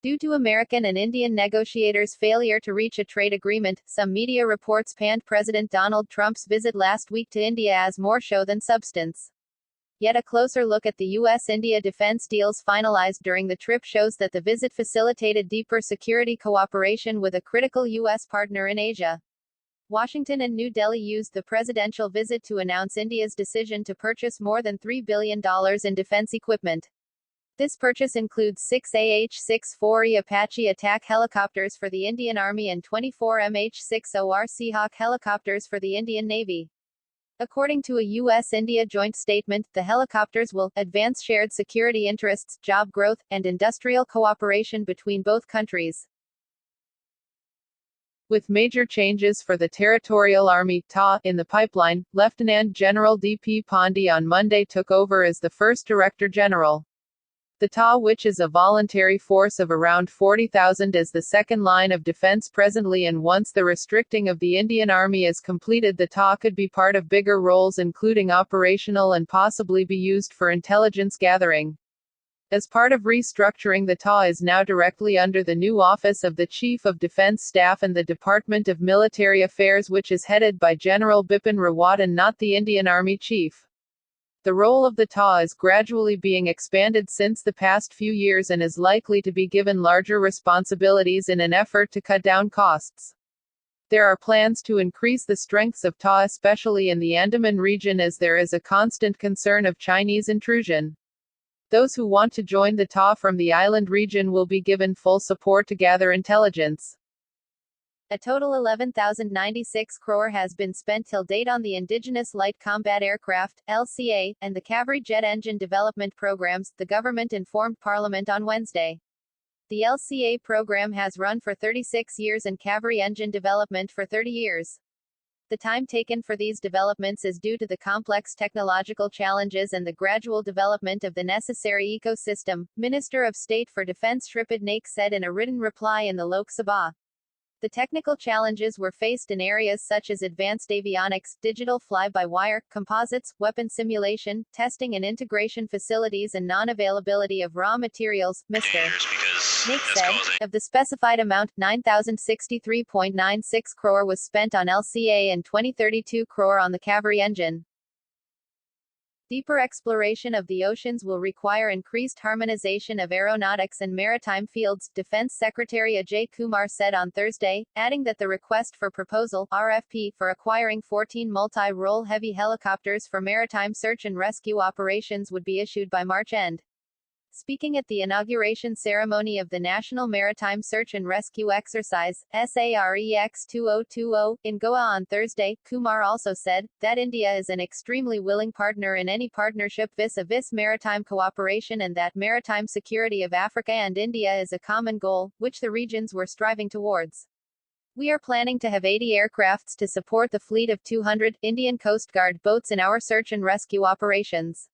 Due to American and Indian negotiators' failure to reach a trade agreement, some media reports panned President Donald Trump's visit last week to India as more show than substance. Yet a closer look at the U.S.-India defense deals finalized during the trip shows that the visit facilitated deeper security cooperation with a critical U.S. partner in Asia. Washington and New Delhi used the presidential visit to announce India's decision to purchase more than $3 billion in defense equipment. This purchase includes 6 AH-64E Apache attack helicopters for the Indian Army and 24 MH-60R Seahawk helicopters for the Indian Navy. According to a U.S.-India joint statement, the helicopters will advance shared security interests, job growth, and industrial cooperation between both countries. With major changes for the Territorial Army (TA) in the pipeline, Lieutenant General D.P. Pandey on Monday took over as the first Director General. The TA, which is a voluntary force of around 40,000, is the second line of defense presently, and once the restricting of the Indian Army is completed, the TA could be part of bigger roles including operational and possibly be used for intelligence gathering. As part of restructuring, the TA is now directly under the new Office of the Chief of Defense Staff and the Department of Military Affairs, which is headed by General Bipin Rawat and not the Indian Army Chief. The role of the TA is gradually being expanded since the past few years and is likely to be given larger responsibilities in an effort to cut down costs. There are plans to increase the strengths of TA, especially in the Andaman region, as there is a constant concern of Chinese intrusion. Those who want to join the TA from the island region will be given full support to gather intelligence. A total 11,096 crore has been spent till date on the Indigenous Light Combat Aircraft, LCA, and the Kaveri jet engine development programs, the government informed Parliament on Wednesday. The LCA program has run for 36 years and Kaveri engine development for 30 years. The time taken for these developments is due to the complex technological challenges and the gradual development of the necessary ecosystem, Minister of State for Defense Shripad Naik said in a written reply in the Lok Sabha. The technical challenges were faced in areas such as advanced avionics, digital fly-by-wire, composites, weapon simulation, testing and integration facilities and non-availability of raw materials, Mr. Naik said. Of the specified amount, 9,063.96 crore was spent on LCA and 2032 crore on the Kaveri engine. Deeper exploration of the oceans will require increased harmonization of aeronautics and maritime fields, Defense Secretary Ajay Kumar said on Thursday, adding that the request for proposal (RFP) for acquiring 14 multi-role heavy helicopters for maritime search and rescue operations would be issued by March end. Speaking at the inauguration ceremony of the National Maritime Search and Rescue Exercise, SAREX 2020, in Goa on Thursday, Kumar also said that India is an extremely willing partner in any partnership vis-a-vis maritime cooperation and that maritime security of Africa and India is a common goal, which the regions were striving towards. We are planning to have 80 aircrafts to support the fleet of 200 Indian Coast Guard boats in our search and rescue operations.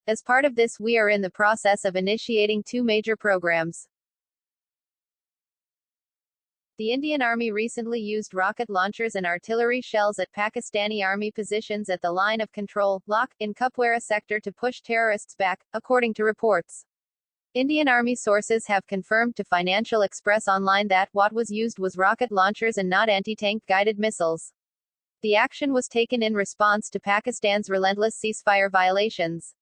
As part of this, we are in the process of initiating two major programs. The Indian Army recently used rocket launchers and artillery shells at Pakistani Army positions at the line of control, LOC, in Kupwara sector to push terrorists back, according to reports. Indian Army sources have confirmed to Financial Express Online that what was used was rocket launchers and not anti-tank guided missiles. The action was taken in response to Pakistan's relentless ceasefire violations.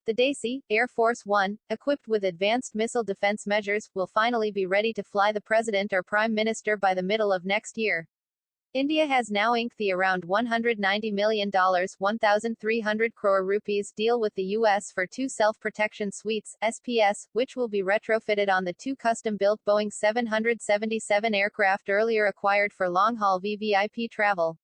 The desi, Air Force One, equipped with advanced missile defense measures, will finally be ready to fly the President or Prime Minister by the middle of next year. India has now inked the around $190 million (1,300 crore rupees) deal with the U.S. for two self-protection suites, SPS, which will be retrofitted on the two custom-built Boeing 777 aircraft earlier acquired for long-haul VVIP travel.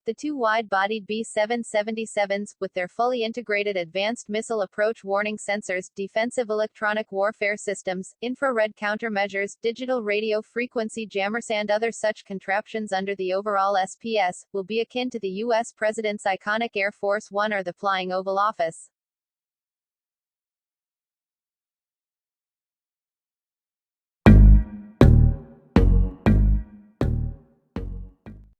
The two wide-bodied B-777s, with their fully integrated advanced missile approach warning sensors, defensive electronic warfare systems, infrared countermeasures, digital radio frequency jammers and other such contraptions under the overall SPS, will be akin to the U.S. President's iconic Air Force One or the Flying Oval Office.